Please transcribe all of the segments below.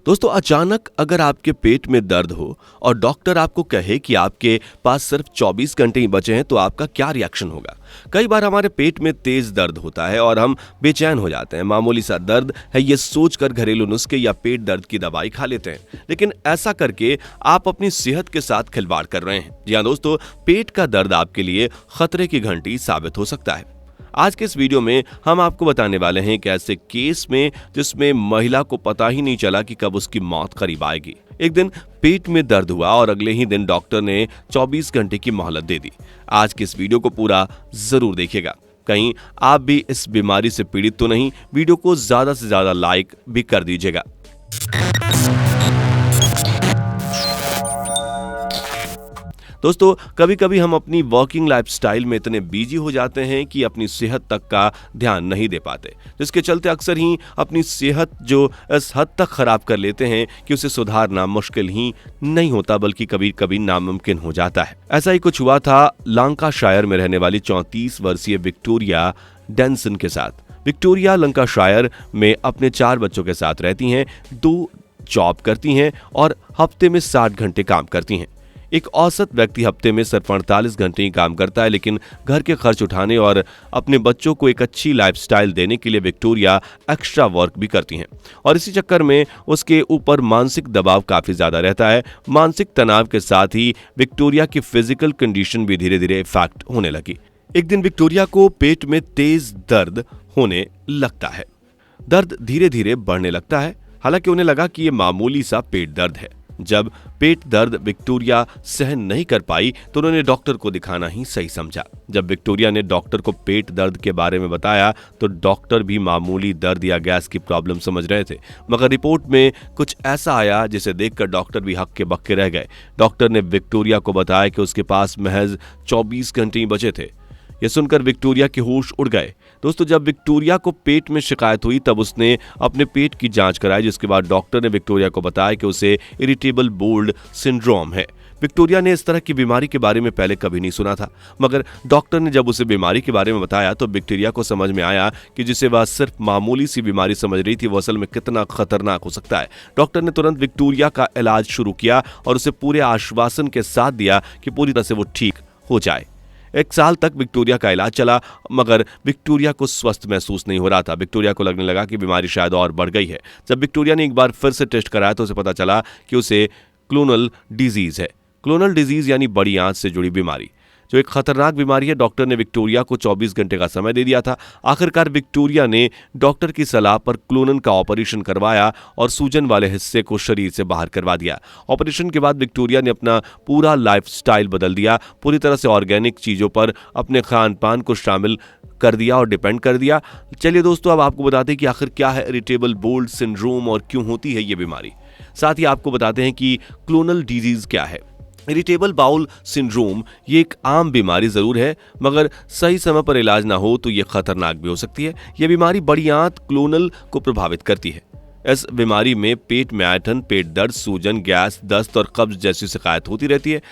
दोस्तों, अचानक अगर आपके पेट में दर्द हो और डॉक्टर आपको कहे कि आपके पास सिर्फ 24 घंटे ही बचे हैं तो आपका क्या रिएक्शन होगा। कई बार हमारे पेट में तेज दर्द होता है और हम बेचैन हो जाते हैं। मामूली सा दर्द है ये सोचकर घरेलू नुस्खे या पेट दर्द की दवाई खा लेते हैं, लेकिन ऐसा करके आप अपनी सेहत के साथ खिलवाड़ कर रहे हैं। जी हाँ दोस्तों, पेट का दर्द आपके लिए खतरे की घंटी साबित हो सकता है। आज के इस वीडियो में हम आपको बताने वाले हैं कि ऐसे केस में जिसमें महिला को पता ही नहीं चला कि कब उसकी मौत करीब आएगी। एक दिन पेट में दर्द हुआ और अगले ही दिन डॉक्टर ने 24 घंटे की मोहलत दे दी। आज के इस वीडियो को पूरा जरूर देखिएगा, कहीं आप भी इस बीमारी से पीड़ित तो नहीं। वीडियो को ज्यादा से ज्यादा लाइक भी कर दीजिएगा। दोस्तों, कभी कभी हम अपनी वर्किंग लाइफस्टाइल में इतने बिजी हो जाते हैं कि अपनी सेहत तक का ध्यान नहीं दे पाते, जिसके चलते अक्सर ही अपनी सेहत जो इस हद तक खराब कर लेते हैं कि उसे सुधारना मुश्किल ही नहीं होता बल्कि कभी कभी नामुमकिन हो जाता है। ऐसा ही कुछ हुआ था लंकाशायर में रहने वाली 34 वर्षीय विक्टोरिया डेंसन के साथ। विक्टोरिया लंकाशायर में अपने 4 बच्चों के साथ रहती हैं, 2 जॉब करती हैं और हफ्ते में 60 घंटे काम करती हैं। एक औसत व्यक्ति हफ्ते में सिर्फ 48 घंटे ही काम करता है, लेकिन घर के खर्च उठाने और अपने बच्चों को एक अच्छी लाइफस्टाइल देने के लिए विक्टोरिया एक्स्ट्रा वर्क भी करती हैं और इसी चक्कर में उसके ऊपर मानसिक दबाव काफी ज्यादा रहता है। मानसिक तनाव के साथ ही विक्टोरिया की फिजिकल कंडीशन भी धीरे धीरे इफेक्ट होने लगी। एक दिन विक्टोरिया को पेट में तेज दर्द होने लगता है। दर्द धीरे धीरे बढ़ने लगता है। हालांकि उन्हें लगा कि ये मामूली सा पेट दर्द है। जब पेट दर्द विक्टोरिया सहन नहीं कर पाई तो उन्होंने डॉक्टर को दिखाना ही सही समझा। जब विक्टोरिया ने डॉक्टर को पेट दर्द के बारे में बताया तो डॉक्टर भी मामूली दर्द या गैस की प्रॉब्लम समझ रहे थे, मगर रिपोर्ट में कुछ ऐसा आया जिसे देखकर डॉक्टर भी हक्के बक्के रह गए। डॉक्टर ने विक्टोरिया को बताया कि उसके पास महज 24 घंटे ही बचे थे। यह सुनकर विक्टोरिया के होश उड़ गए। दोस्तों, जब विक्टोरिया को पेट में शिकायत हुई तब उसने अपने पेट की जांच कराई, जिसके बाद डॉक्टर ने विक्टोरिया को बताया कि उसे इरिटेबल बाउल सिंड्रोम है। विक्टोरिया ने इस तरह की बीमारी के बारे में पहले कभी नहीं सुना था, मगर डॉक्टर ने जब उसे बीमारी के बारे में बताया तो विक्टोरिया को समझ में आया कि जिसे वह सिर्फ मामूली सी बीमारी समझ रही थी वो असल में कितना खतरनाक हो सकता है। डॉक्टर ने तुरंत विक्टोरिया का इलाज शुरू किया और उसे पूरे आश्वासन के साथ दिया कि पूरी तरह से वो ठीक हो जाए। 1 साल तक विक्टोरिया का इलाज चला, मगर विक्टोरिया को स्वस्थ महसूस नहीं हो रहा था। विक्टोरिया को लगने लगा कि बीमारी शायद और बढ़ गई है। जब विक्टोरिया ने एक बार फिर से टेस्ट कराया तो उसे पता चला कि उसे क्लोनल डिजीज है। क्लोनल डिजीज यानी बड़ी आंत से जुड़ी बीमारी, जो एक खतरनाक बीमारी है। डॉक्टर ने विक्टोरिया को 24 घंटे का समय दे दिया था। आखिरकार विक्टोरिया ने डॉक्टर की सलाह पर क्लोनन का ऑपरेशन करवाया और सूजन वाले हिस्से को शरीर से बाहर करवा दिया। ऑपरेशन के बाद विक्टोरिया ने अपना पूरा लाइफस्टाइल बदल दिया, पूरी तरह से ऑर्गेनिक चीजों पर अपने खान पान को शामिल कर दिया और डिपेंड कर दिया। चलिए दोस्तों, अब आपको बताते हैं कि आखिर क्या है इरिटेबल बाउल सिंड्रोम और क्यों होती है ये बीमारी। साथ ही आपको बताते हैं कि क्लोनल डिजीज क्या है। इरिटेबल बाउल सिंड्रोम ये एक आम बीमारी जरूर है, मगर सही समय पर इलाज ना हो तो ये खतरनाक भी हो सकती है। यह बीमारी बड़ी आंत क्लोनल को प्रभावित करती है। इस बीमारी में पेट में ऐंठन, पेट दर्द, सूजन, गैस, दस्त और कब्ज जैसी शिकायत होती रहती है।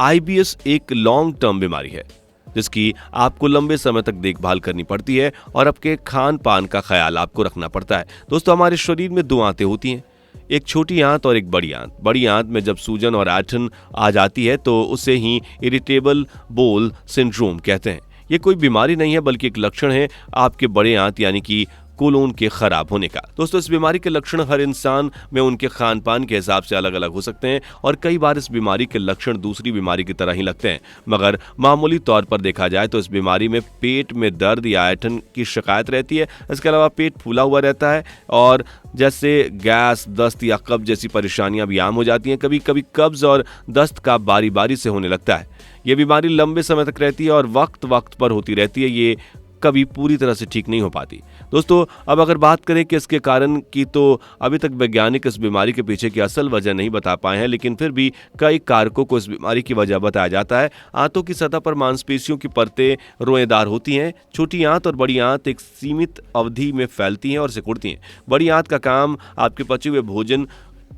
IBS एक लॉन्ग टर्म बीमारी है जिसकी आपको लंबे समय तक देखभाल करनी पड़ती है और आपके खान पान का ख्याल आपको रखना पड़ता है। दोस्तों, हमारे शरीर में 2 आंतें होती हैं, एक छोटी आंत और एक बड़ी आंत। बड़ी आंत में जब सूजन और ऐंठन आ जाती है तो उसे ही इरिटेबल बाउल सिंड्रोम कहते हैं। ये कोई बीमारी नहीं है बल्कि एक लक्षण है आपके बड़े आंत यानी कि कोलोन के खराब होने का। दोस्तों, इस बीमारी के लक्षण हर इंसान में उनके खान पान के हिसाब से अलग अलग हो सकते हैं और कई बार इस बीमारी के लक्षण दूसरी बीमारी की तरह ही लगते हैं, मगर मामूली तौर पर देखा जाए तो इस बीमारी में पेट में दर्द या ऐंठन की शिकायत रहती है। इसके अलावा पेट फूला हुआ रहता है और जैसे गैस, दस्त या कब्ज जैसी परेशानियां भी आम हो जाती हैं। कभी कभी कब्ज और दस्त का बारी बारी से होने लगता है। ये बीमारी लंबे समय तक रहती है और वक्त वक्त पर होती रहती है। ये कभी पूरी तरह से ठीक नहीं हो पाती। दोस्तों, अब अगर बात करें कि इसके कारण की, तो अभी तक वैज्ञानिक इस बीमारी के पीछे की असल वजह नहीं बता पाए हैं, लेकिन फिर भी कई कारकों को इस बीमारी की वजह बताया जाता है। आंतों की सतह पर मांसपेशियों की परतें रोएदार होती हैं। छोटी आंत और बड़ी आंत एक सीमित अवधि में फैलती हैं और सिकुड़ती हैं। बड़ी आंत का काम आपके पचे हुए भोजन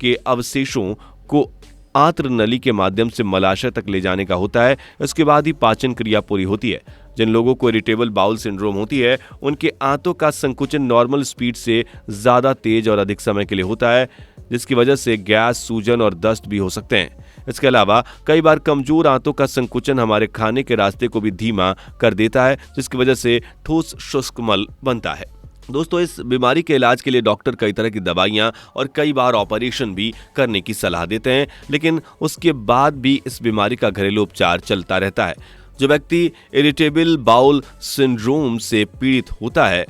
के अवशेषों को आंत्र नली के माध्यम से मलाशय तक ले जाने का होता है। इसके बाद ही पाचन क्रिया पूरी होती है। जिन लोगों को इरिटेबल बाउल सिंड्रोम होती है उनके आंतों का संकुचन नॉर्मल स्पीड से ज्यादा तेज और अधिक समय के लिए होता है। जिसकी वजह से गैस, सूजन और दस्त भी हो सकते हैं। इसके अलावा कई बार कमजोर आंतों का संकुचन हमारे खाने के रास्ते को भी धीमा कर देता है, जिसकी वजह से ठोस शुष्क मल बनता है। दोस्तों, इस बीमारी के इलाज के लिए डॉक्टर कई तरह की दवाइयां और कई बार ऑपरेशन भी करने की सलाह देते हैं, लेकिन उसके बाद भी इस बीमारी का घरेलू उपचार चलता रहता है। जो व्यक्ति इरिटेबल बाउल सिंड्रोम से पीड़ित होता है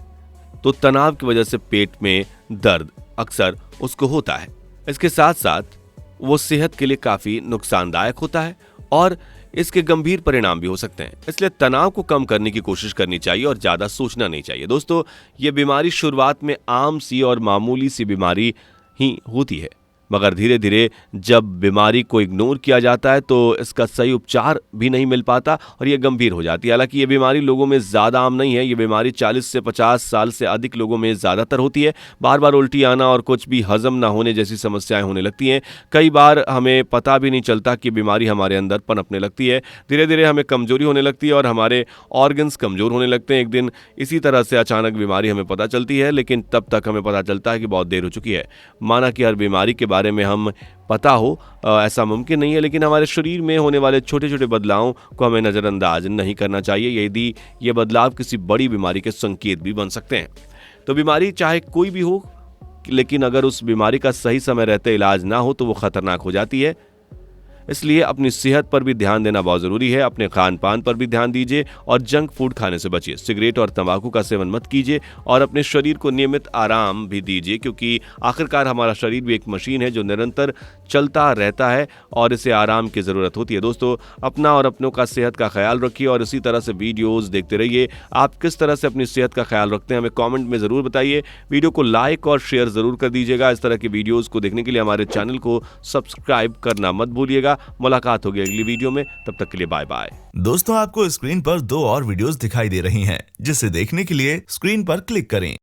तो तनाव की वजह से पेट में दर्द अक्सर उसको होता है। इसके साथ साथ वो सेहत के लिए काफी नुकसानदायक होता है और इसके गंभीर परिणाम भी हो सकते हैं। इसलिए तनाव को कम करने की कोशिश करनी चाहिए और ज्यादा सोचना नहीं चाहिए। दोस्तों, ये बीमारी शुरुआत में आम सी और मामूली सी बीमारी ही होती है, मगर धीरे धीरे जब बीमारी को इग्नोर किया जाता है तो इसका सही उपचार भी नहीं मिल पाता और ये गंभीर हो जाती है। हालांकि ये बीमारी लोगों में ज़्यादा आम नहीं है। ये बीमारी 40 से 50 साल से अधिक लोगों में ज़्यादातर होती है। बार बार उल्टी आना और कुछ भी हजम ना होने जैसी समस्याएं होने लगती हैं। कई बार हमें पता भी नहीं चलता कि बीमारी हमारे अंदर पनपने लगती है। धीरे धीरे हमें कमजोरी होने लगती है और हमारे ऑर्गन्स कमज़ोर होने लगते हैं। एक दिन इसी तरह से अचानक बीमारी हमें पता चलती है, लेकिन तब तक हमें पता चलता है कि बहुत देर हो चुकी है। माना कि हर बीमारी के बारे में हम पता हो, ऐसा मुमकिन नहीं है, लेकिन हमारे शरीर में होने वाले छोटे छोटे बदलावों को हमें नज़रअंदाज नहीं करना चाहिए। यदि ये बदलाव किसी बड़ी बीमारी के संकेत भी बन सकते हैं। तो बीमारी चाहे कोई भी हो, लेकिन अगर उस बीमारी का सही समय रहते इलाज ना हो तो वो खतरनाक हो जाती है। इसलिए अपनी सेहत पर भी ध्यान देना बहुत ज़रूरी है। अपने खान पान पर भी ध्यान दीजिए और जंक फूड खाने से बचिए। सिगरेट और तंबाकू का सेवन मत कीजिए और अपने शरीर को नियमित आराम भी दीजिए, क्योंकि आखिरकार हमारा शरीर भी एक मशीन है जो निरंतर चलता रहता है और इसे आराम की ज़रूरत होती है। दोस्तों, अपना और अपनों का सेहत का ख्याल रखिए और इसी तरह से वीडियोज़ देखते रहिए। आप किस तरह से अपनी सेहत का ख्याल रखते हैं हमें कॉमेंट में ज़रूर बताइए। वीडियो को लाइक और शेयर ज़रूर कर दीजिएगा। इस तरह की वीडियोज़ को देखने के लिए हमारे चैनल को सब्सक्राइब करना मत भूलिएगा। मुलाकात होगी अगली वीडियो में, तब तक के लिए बाय बाय। दोस्तों, आपको स्क्रीन पर 2 और वीडियोस दिखाई दे रही हैं, जिसे देखने के लिए स्क्रीन पर क्लिक करें।